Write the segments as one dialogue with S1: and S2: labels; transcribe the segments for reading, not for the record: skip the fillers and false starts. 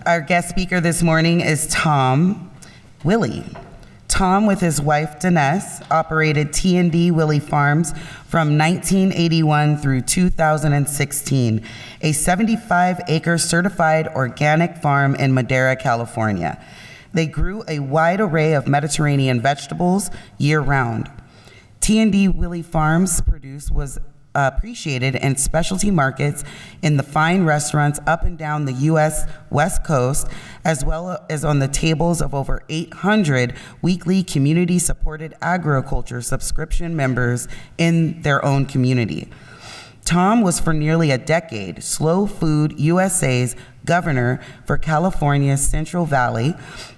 S1: Our guest speaker this morning is Tom Willie. Tom, with his wife Denise, operated T&D Willie Farms from 1981 through 2016, a 75-acre certified organic farm in Madera, California. They grew a wide array of Mediterranean vegetables year-round. T&D Willie Farms' produce was appreciated in specialty markets in the fine restaurants up and down the U.S. West Coast, as well as on the tables of over 800 weekly community-supported agriculture subscription members in their own community. Tom was for nearly a decade Slow Food USA's governor for California's Central Valley,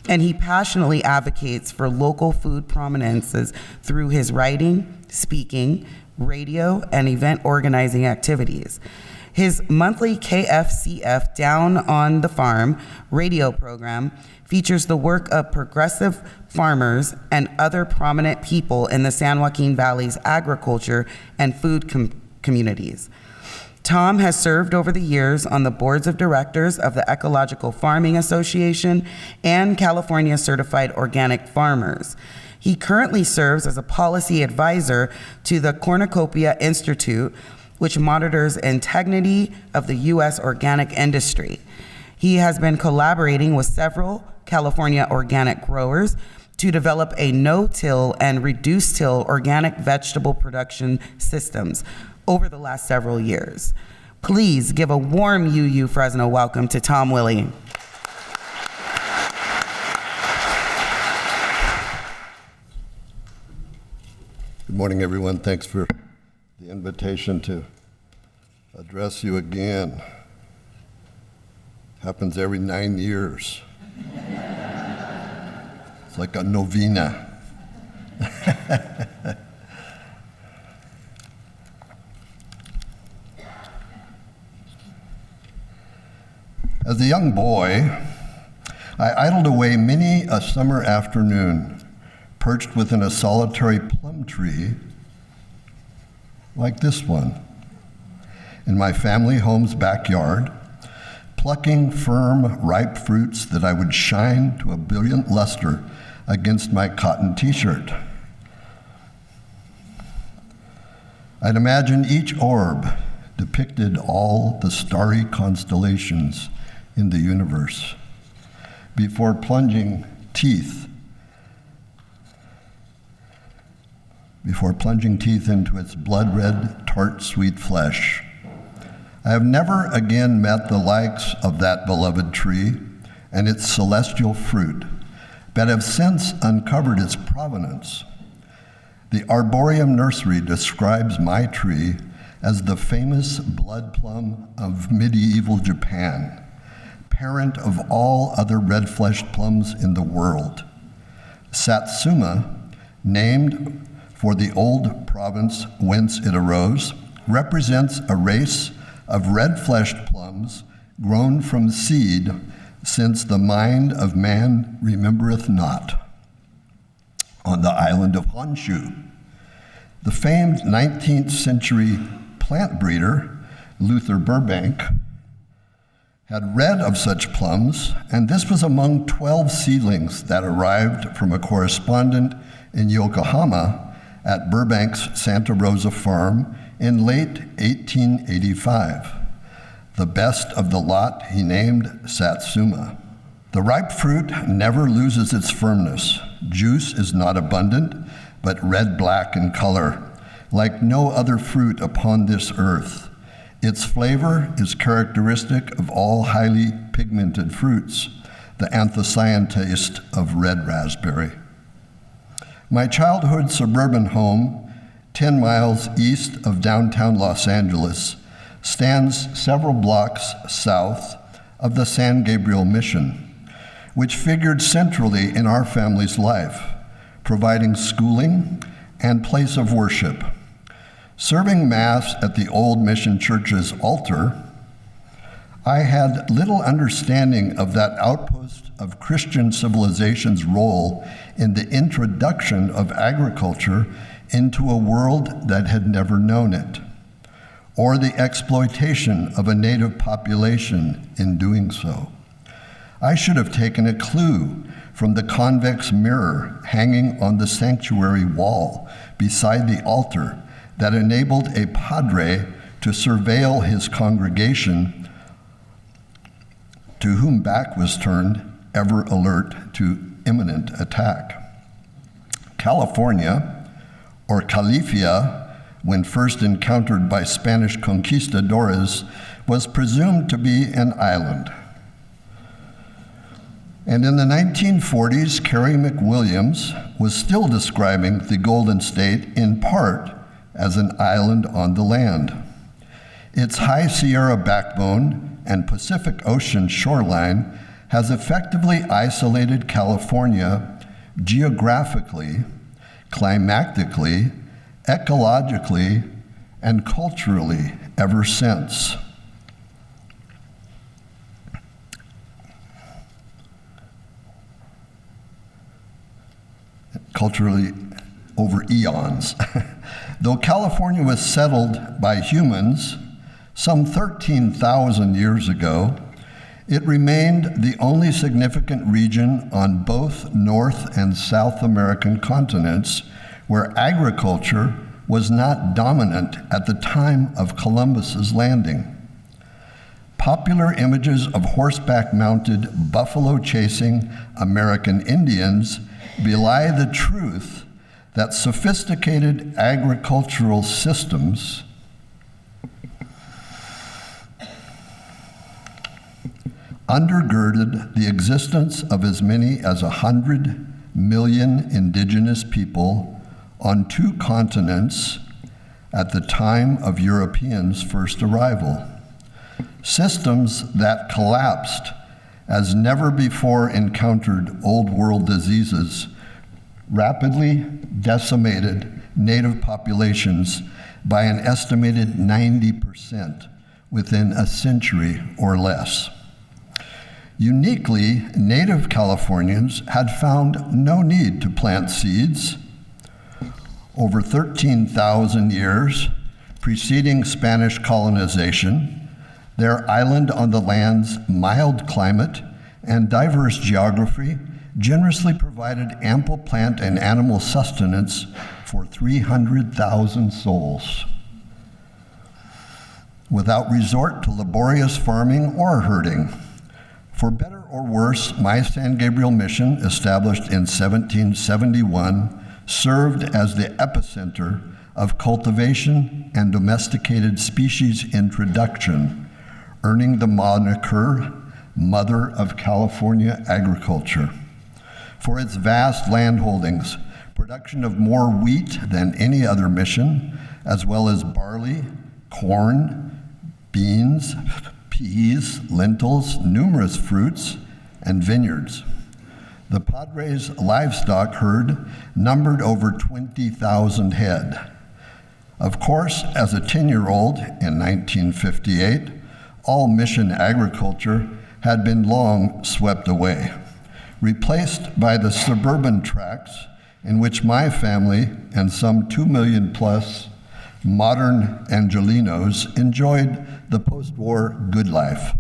S1: and he passionately advocates for local food prominences through his writing, speaking, radio, and event organizing activities. His monthly KFCF Down on the Farm radio program features the work of progressive farmers and other prominent people in the San Joaquin Valley's agriculture and food communities. Tom has served over the years on the boards of directors of the Ecological Farming Association and California Certified Organic Farmers. He currently serves as a policy advisor to the Cornucopia Institute, which monitors integrity of the U.S. organic industry. He has been collaborating with several California organic growers to develop a no-till and reduced-till organic vegetable production systems over the last several years. Please give a warm UU Fresno welcome to Tom Willie.
S2: Good morning, everyone. Thanks for the invitation to address you again. Happens every 9 years. It's like a novena. As a young boy, I idled away many a summer afternoon, perched within a solitary plum tree like this one in my family home's backyard, plucking firm, ripe fruits that I would shine to a brilliant luster against my cotton t-shirt. I'd imagine each orb depicted all the starry constellations in the universe before plunging teeth into its blood-red, tart, sweet flesh. I have never again met the likes of that beloved tree and its celestial fruit, but have since uncovered its provenance. The Arboretum Nursery describes my tree as the famous blood plum of medieval Japan, parent of all other red-fleshed plums in the world. Satsuma, named for the old province whence it arose, represents a race of red-fleshed plums grown from seed since the mind of man remembereth not. On the island of Honshu, the famed 19th century plant breeder, Luther Burbank, had read of such plums, and this was among 12 seedlings that arrived from a correspondent in Yokohama at Burbank's Santa Rosa farm in late 1885. The best of the lot he named Satsuma. The ripe fruit never loses its firmness. Juice is not abundant, but red-black in color, like no other fruit upon this earth. Its flavor is characteristic of all highly pigmented fruits, the anthocyane taste of red raspberry. My childhood suburban home, 10 miles east of downtown Los Angeles, stands several blocks south of the San Gabriel Mission, which figured centrally in our family's life, providing schooling and place of worship. Serving Mass at the old mission church's altar, I had little understanding of that outpost of Christian civilization's role in the introduction of agriculture into a world that had never known it, or the exploitation of a native population in doing so. I should have taken a clue from the convex mirror hanging on the sanctuary wall beside the altar that enabled a padre to surveil his congregation, to whom back was turned, ever alert to imminent attack. California, or Califia, when first encountered by Spanish conquistadores, was presumed to be an island. And in the 1940s, Carrie McWilliams was still describing the Golden State in part as an island on the land. Its High Sierra backbone and Pacific Ocean shoreline has effectively isolated California geographically, climatically, ecologically, and culturally ever since. Culturally over eons. Though California was settled by humans some 13,000 years ago, it remained the only significant region on both North and South American continents where agriculture was not dominant at the time of Columbus's landing. Popular images of horseback-mounted, buffalo-chasing American Indians belie the truth that sophisticated agricultural systems undergirded the existence of as many as 100 million indigenous people on 2 continents at the time of Europeans' first arrival. Systems that collapsed as never before encountered old world diseases, rapidly decimated native populations by an estimated 90% within a century or less. Uniquely, native Californians had found no need to plant seeds. Over 13,000 years preceding Spanish colonization, their island on the land's mild climate and diverse geography generously provided ample plant and animal sustenance for 300,000 souls, without resort to laborious farming or herding. For better or worse, my San Gabriel mission, established in 1771, served as the epicenter of cultivation and domesticated species introduction, earning the moniker Mother of California Agriculture. For its vast land holdings, production of more wheat than any other mission, as well as barley, corn, beans, peas, lentils, numerous fruits, and vineyards. The Padres' livestock herd numbered over 20,000 head. Of course, as a 10-year-old in 1958, all mission agriculture had been long swept away, replaced by the suburban tracts in which my family and some 2 million plus modern Angelinos enjoyed the post-war good life.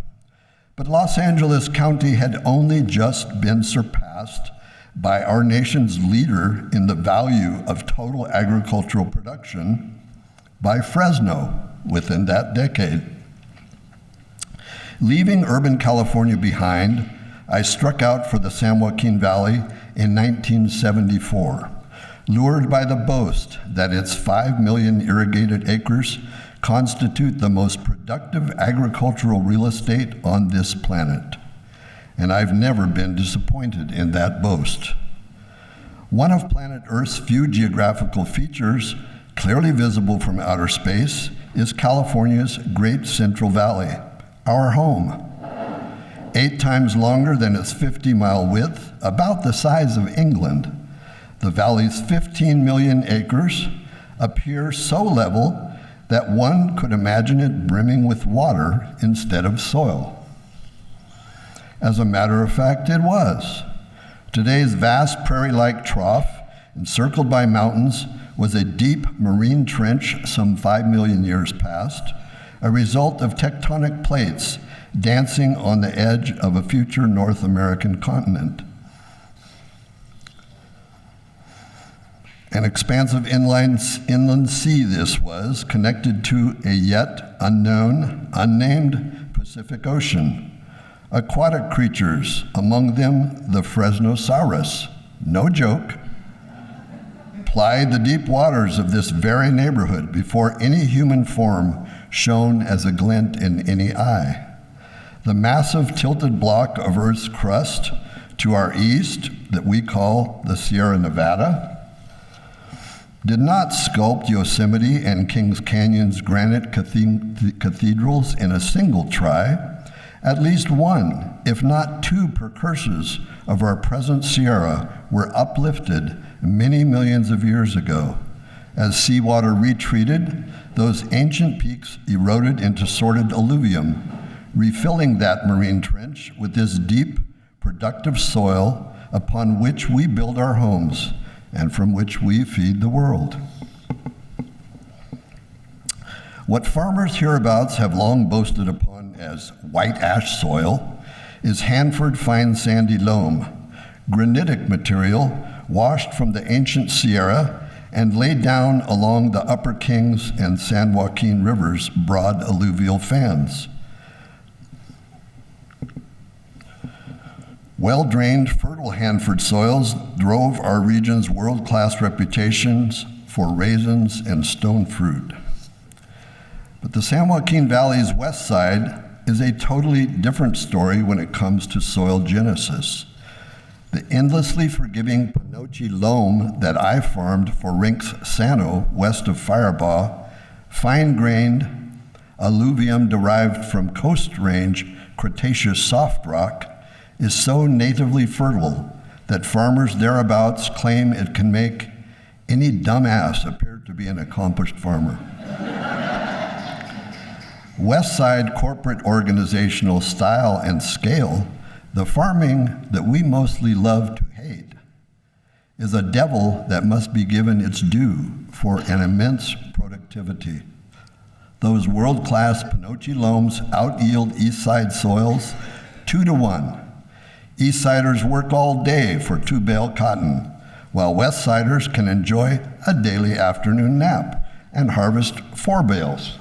S2: But Los Angeles County had only just been surpassed by our nation's leader in the value of total agricultural production by Fresno within that decade. Leaving urban California behind, I struck out for the San Joaquin Valley in 1974, lured by the boast that its 5 million irrigated acres constitute the most productive agricultural real estate on this planet. And I've never been disappointed in that boast. One of planet Earth's few geographical features, clearly visible from outer space, is California's Great Central Valley, our home. 8 times longer than its 50-mile width, about the size of England. The valley's 15 million acres appear so level that one could imagine it brimming with water instead of soil. As a matter of fact, it was. Today's vast prairie-like trough, encircled by mountains, was a deep marine trench some 5 million years past, a result of tectonic plates dancing on the edge of a future North American continent. An expansive inland sea this was, connected to a yet unknown, unnamed Pacific Ocean. Aquatic creatures, among them the Fresno saurus, no joke, plied the deep waters of this very neighborhood before any human form shone as a glint in any eye. The massive tilted block of Earth's crust to our east, that we call the Sierra Nevada, did not sculpt Yosemite and Kings Canyon's granite cathedrals in a single try. At least one, if not two, precursors of our present Sierra were uplifted many millions of years ago. As seawater retreated, those ancient peaks eroded into sorted alluvium, refilling that marine trench with this deep, productive soil upon which we build our homes and from which we feed the world. What farmers hereabouts have long boasted upon as white ash soil is Hanford fine sandy loam, granitic material washed from the ancient Sierra and laid down along the Upper Kings and San Joaquin Rivers' broad alluvial fans. Well-drained, fertile Hanford soils drove our region's world-class reputations for raisins and stone fruit. But the San Joaquin Valley's west side is a totally different story when it comes to soil genesis. The endlessly forgiving Panoche loam that I farmed for Rinks Sano west of Firebaugh, fine-grained alluvium derived from Coast Range Cretaceous soft rock, is so natively fertile that farmers thereabouts claim it can make any dumbass appear to be an accomplished farmer. West Side corporate organizational style and scale, the farming that we mostly love to hate, is a devil that must be given its due for an immense productivity. Those world-class Panoche loams out-yield East Side soils 2-to-1. East Siders work all day for 2 bale cotton, while West Siders can enjoy a daily afternoon nap and harvest 4 bales.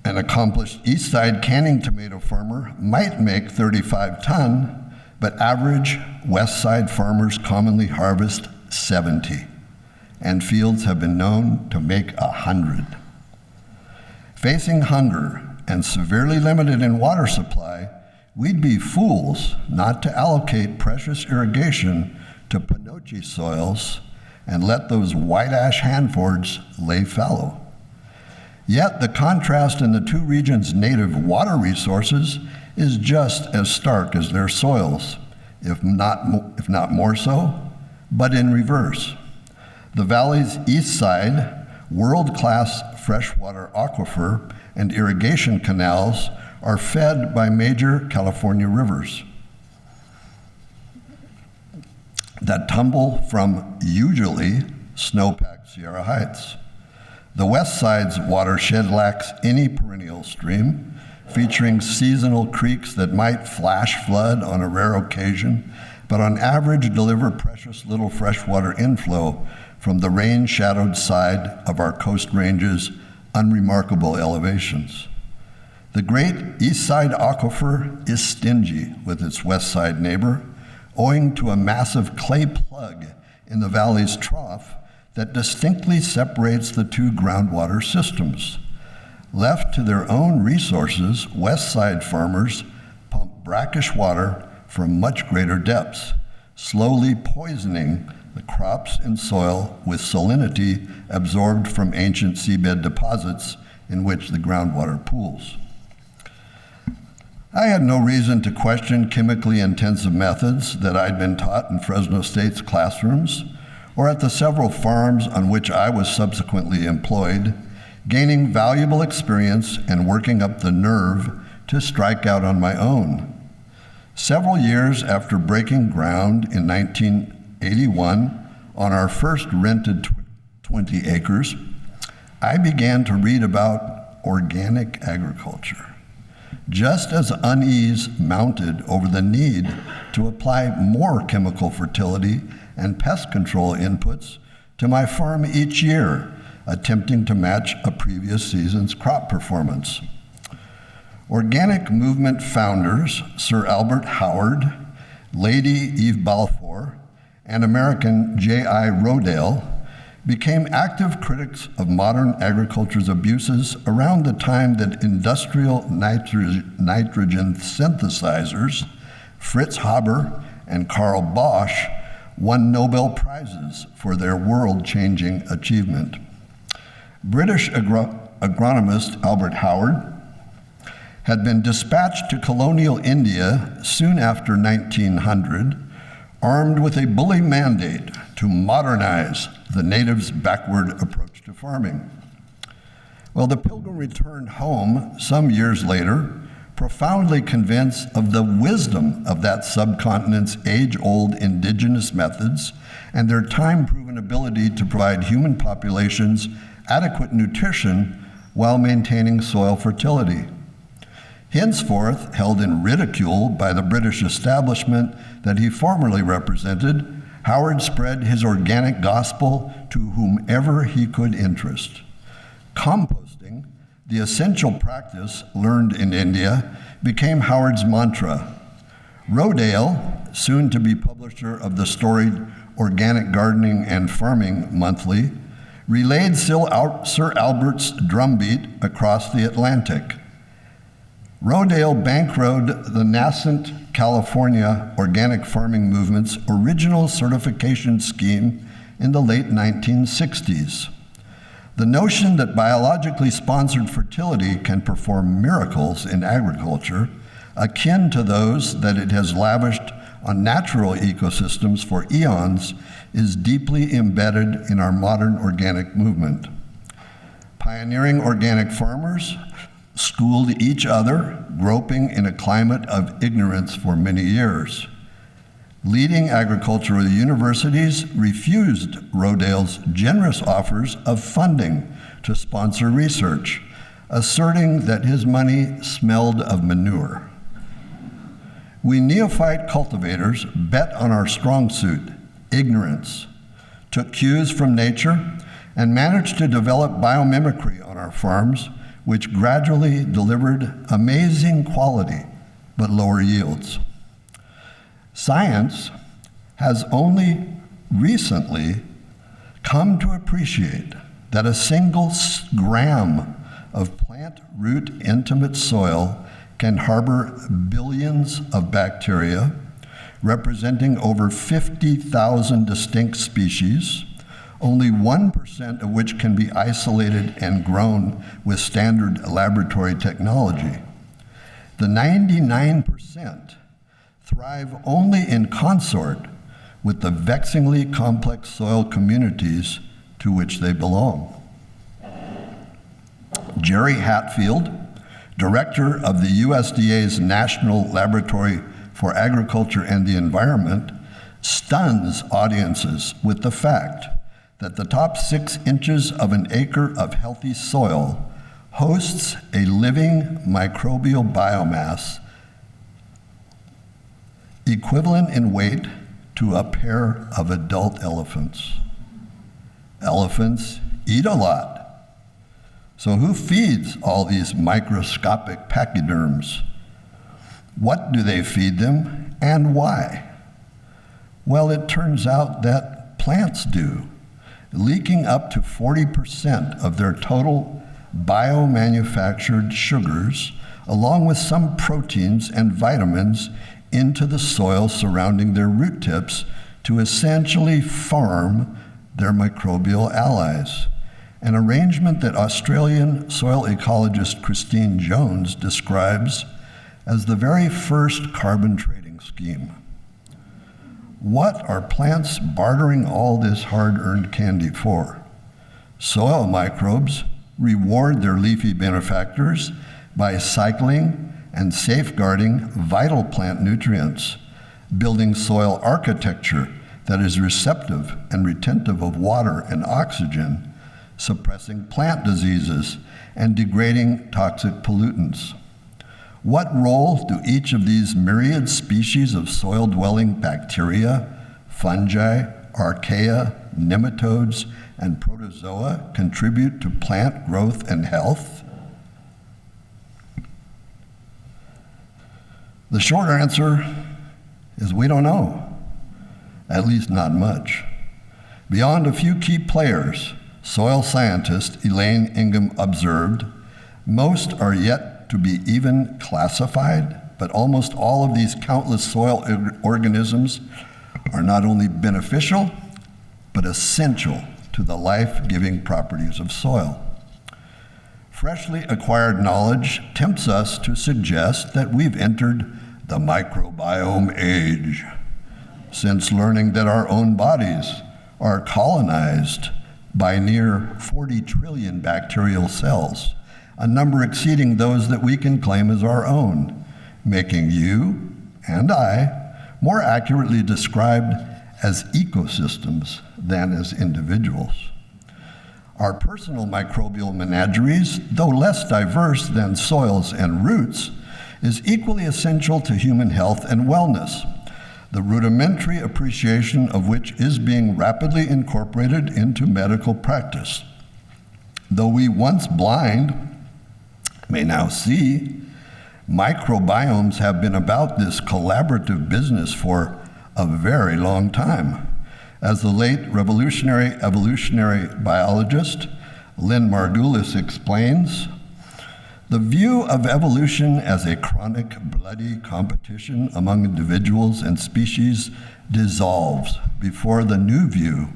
S2: An accomplished East Side canning tomato farmer might make 35 ton, but average West Side farmers commonly harvest 70, and fields have been known to make 100. Facing hunger and severely limited in water supply, we'd be fools not to allocate precious irrigation to Panoche soils and let those white ash Hanfords lay fallow. Yet the contrast in the two regions' native water resources is just as stark as their soils, if not more so, but in reverse. The valley's east side, world-class freshwater aquifer and irrigation canals are fed by major California rivers that tumble from usually snow-packed Sierra Heights. The west side's watershed lacks any perennial stream, featuring seasonal creeks that might flash flood on a rare occasion, but on average deliver precious little freshwater inflow from the rain-shadowed side of our Coast Range's unremarkable elevations. The great east side aquifer is stingy with its west side neighbor, owing to a massive clay plug in the valley's trough that distinctly separates the two groundwater systems. Left to their own resources, west side farmers pump brackish water from much greater depths, slowly poisoning the crops and soil with salinity absorbed from ancient seabed deposits in which the groundwater pools. I had no reason to question chemically intensive methods that I'd been taught in Fresno State's classrooms or at the several farms on which I was subsequently employed, gaining valuable experience and working up the nerve to strike out on my own. Several years after breaking ground in 1981 on our first rented 20 acres, I began to read about organic agriculture. just as unease mounted over the need to apply more chemical fertility and pest control inputs to my farm each year, attempting to match a previous season's crop performance. Organic movement founders Sir Albert Howard, Lady Eve Balfour, and American J.I. Rodale became active critics of modern agriculture's abuses around the time that industrial nitrogen synthesizers Fritz Haber and Karl Bosch won Nobel Prizes for their world-changing achievement. British agronomist Albert Howard had been dispatched to colonial India soon after 1900, armed with a bully mandate to modernize the natives' backward approach to farming. Well, the pilgrim returned home some years later, profoundly convinced of the wisdom of that subcontinent's age-old indigenous methods and their time-proven ability to provide human populations adequate nutrition while maintaining soil fertility. Henceforth, held in ridicule by the British establishment that he formerly represented, Howard spread his organic gospel to whomever he could interest. Composting, the essential practice learned in India, became Howard's mantra. Rodale, soon to be publisher of the storied Organic Gardening and Farming Monthly, relayed Sir Albert's drumbeat across the Atlantic. Rodale bankrolled the nascent California organic farming movement's original certification scheme in the late 1960s. The notion that biologically sponsored fertility can perform miracles in agriculture, akin to those that it has lavished on natural ecosystems for eons, is deeply embedded in our modern organic movement. Pioneering organic farmers schooled each other, groping in a climate of ignorance for many years. Leading agricultural universities refused Rodale's generous offers of funding to sponsor research, asserting that his money smelled of manure. We neophyte cultivators bet on our strong suit, ignorance, took cues from nature, and managed to develop biomimicry on our farms, which gradually delivered amazing quality but lower yields. Science has only recently come to appreciate that a single gram of plant root intimate soil can harbor billions of bacteria, representing over 50,000 distinct species, only 1% of which can be isolated and grown with standard laboratory technology. The 99% thrive only in consort with the vexingly complex soil communities to which they belong. Jerry Hatfield, director of the USDA's National Laboratory for Agriculture and the Environment, stuns audiences with the fact that the top 6 inches of an acre of healthy soil hosts a living microbial biomass equivalent in weight to a pair of adult elephants. Elephants eat a lot. So who feeds all these microscopic pachyderms? What do they feed them and why? Well, it turns out that plants do, leaking up to 40% of their total biomanufactured sugars, along with some proteins and vitamins, into the soil surrounding their root tips to essentially farm their microbial allies, an arrangement that Australian soil ecologist Christine Jones describes as the very first carbon trading scheme. What are plants bartering all this hard-earned candy for? Soil microbes reward their leafy benefactors by cycling and safeguarding vital plant nutrients, building soil architecture that is receptive and retentive of water and oxygen, suppressing plant diseases, and degrading toxic pollutants. What role do each of these myriad species of soil-dwelling bacteria, fungi, archaea, nematodes, and protozoa contribute to plant growth and health? The short answer is we don't know, at least not much. Beyond a few key players, soil scientist Elaine Ingham observed, most are yet to be even classified, but almost all of these countless soil organisms are not only beneficial, but essential to the life-giving properties of soil. Freshly acquired knowledge tempts us to suggest that we've entered the microbiome age, since learning that our own bodies are colonized by near 40 trillion bacterial cells, a number exceeding those that we can claim as our own, making you and I more accurately described as ecosystems than as individuals. Our personal microbial menageries, though less diverse than soils and roots, is equally essential to human health and wellness, the rudimentary appreciation of which is being rapidly incorporated into medical practice. Though we once blind may now see, microbiomes have been about this collaborative business for a very long time. As the late revolutionary evolutionary biologist Lynn Margulis explains, the view of evolution as a chronic, bloody competition among individuals and species dissolves before the new view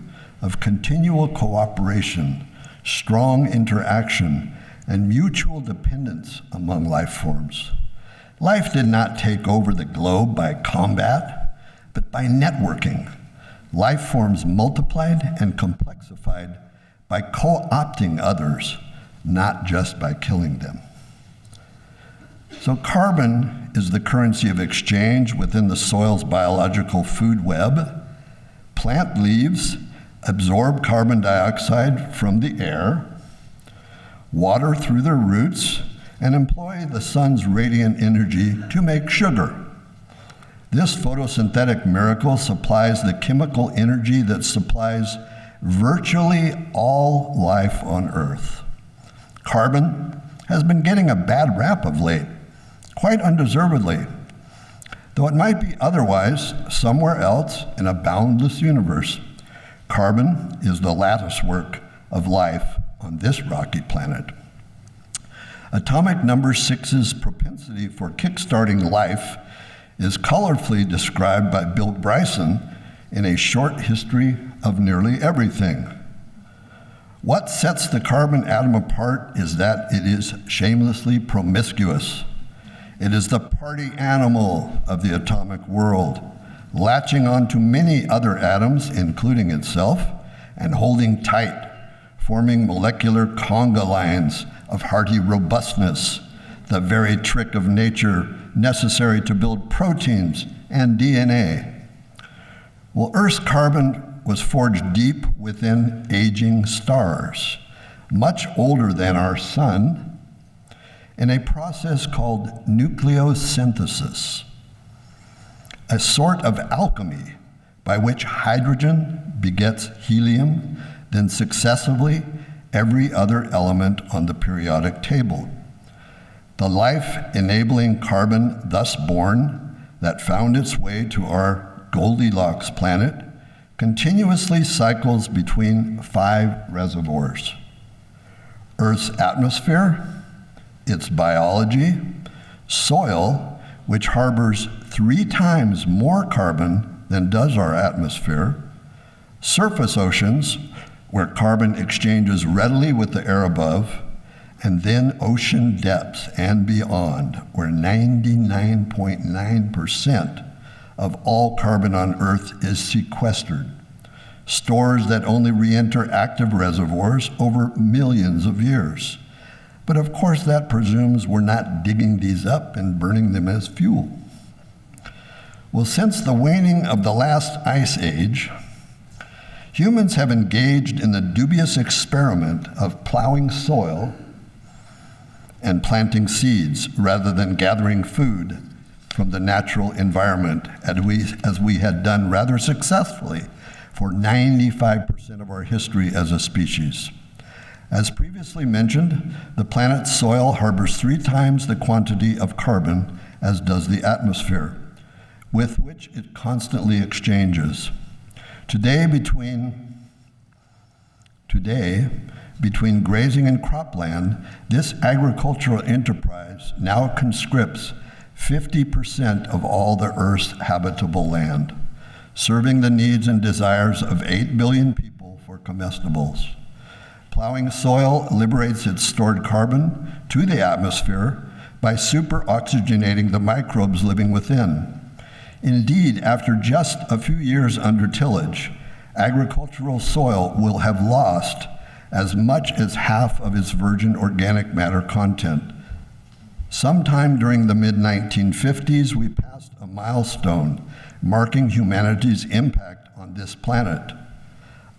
S2: of continual cooperation, strong interaction, and mutual dependence among life forms. Life did not take over the globe by combat, but by networking. Life forms multiplied and complexified by co-opting others, not just by killing them. So carbon is the currency of exchange within the soil's biological food web. Plant leaves absorb carbon dioxide from the air, water through their roots, and employ the sun's radiant energy to make sugar. This photosynthetic miracle supplies the chemical energy that supplies virtually all life on Earth. Carbon has been getting a bad rap of late, quite undeservedly, though it might be otherwise somewhere else in a boundless universe. Carbon is the latticework of life on this rocky planet. Atomic number 6's propensity for kickstarting life is colorfully described by Bill Bryson in A Short History of Nearly Everything. What sets the carbon atom apart is that it is shamelessly promiscuous. It is the party animal of the atomic world, latching onto many other atoms, including itself, and holding tight, forming molecular conga lines of hearty robustness, the very trick of nature necessary to build proteins and DNA. Well, Earth's carbon was forged deep within aging stars, much older than our sun, in a process called nucleosynthesis, a sort of alchemy by which hydrogen begets helium, then successively every other element on the periodic table. The life-enabling carbon thus born that found its way to our Goldilocks planet continuously cycles between 5 reservoirs: Earth's atmosphere, its biology, soil, which harbors 3 times more carbon than does our atmosphere, surface oceans, where carbon exchanges readily with the air above, and then ocean depths and beyond, where 99.9% of all carbon on Earth is sequestered, stores that only re-enter active reservoirs over millions of years. But of course that presumes we're not digging these up and burning them as fuel. Well, since the waning of the last ice age, humans have engaged in the dubious experiment of plowing soil and planting seeds rather than gathering food from the natural environment, as we had done rather successfully for 95% of our history as a species. As previously mentioned, the planet's soil harbors 3 times the quantity of carbon as does the atmosphere, with which it constantly exchanges. Today, between grazing and cropland, this agricultural enterprise now conscripts 50% of all the Earth's habitable land, serving the needs and desires of 8 billion people for comestibles. Plowing soil liberates its stored carbon to the atmosphere by superoxygenating the microbes living within. Indeed, after just a few years under tillage, agricultural soil will have lost as much as half of its virgin organic matter content. Sometime during the mid-1950s, we passed a milestone marking humanity's impact on this planet.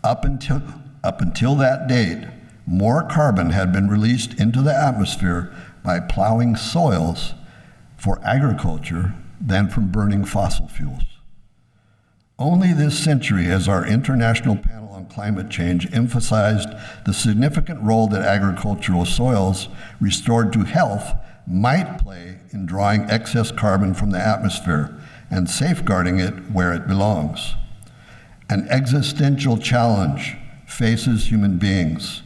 S2: Up until that date, more carbon had been released into the atmosphere by plowing soils for agriculture than from burning fossil fuels. Only this century has our International Panel on Climate Change emphasized the significant role that agricultural soils restored to health might play in drawing excess carbon from the atmosphere and safeguarding it where it belongs. An existential challenge faces human beings.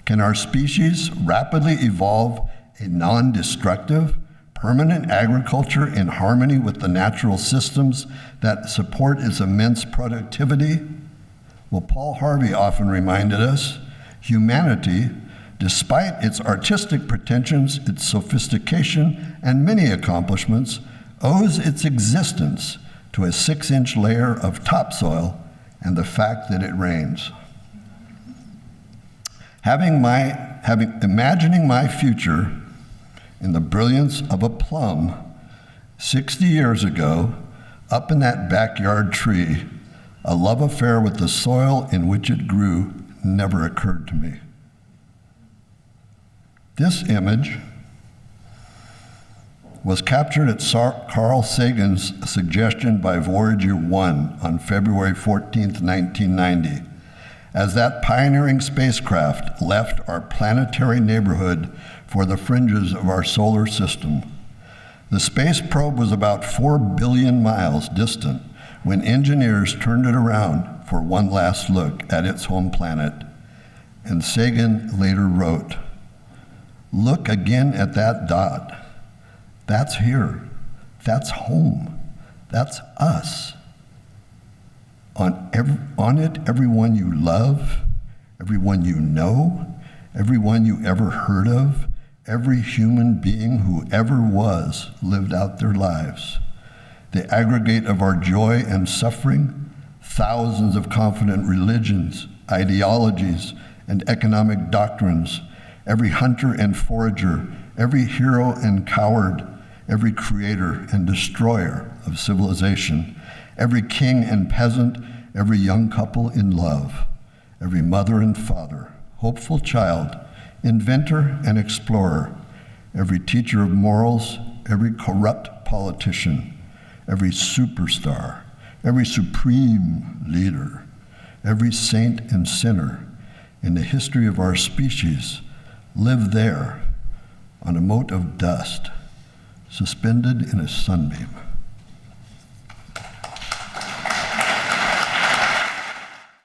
S2: Can our species rapidly evolve a non-destructive, permanent agriculture in harmony with the natural systems that support its immense productivity? Well, Paul Harvey often reminded us, humanity, despite its artistic pretensions, its sophistication, and many accomplishments, owes its existence to a 6-inch layer of topsoil and the fact that it rains. Imagining my future in the brilliance of a plum 60 years ago, up in that backyard tree, a love affair with the soil in which it grew never occurred to me. This image was captured at Carl Sagan's suggestion by Voyager 1 on February 14th, 1990, as that pioneering spacecraft left our planetary neighborhood for the fringes of our solar system. The space probe was about 4 billion miles distant when engineers turned it around for one last look at its home planet. And Sagan later wrote, "Look again at that dot. That's here. That's home. That's us. On it, everyone you love, everyone you know, everyone you ever heard of, every human being who ever was lived out their lives. The aggregate of our joy and suffering, thousands of confident religions, ideologies, and economic doctrines, every hunter and forager, every hero and coward, every creator and destroyer of civilization, every king and peasant, every young couple in love, every mother and father, hopeful child, inventor and explorer, every teacher of morals, every corrupt politician, every superstar, every supreme leader, every saint and sinner in the history of our species live there on a mote of dust, suspended in a sunbeam.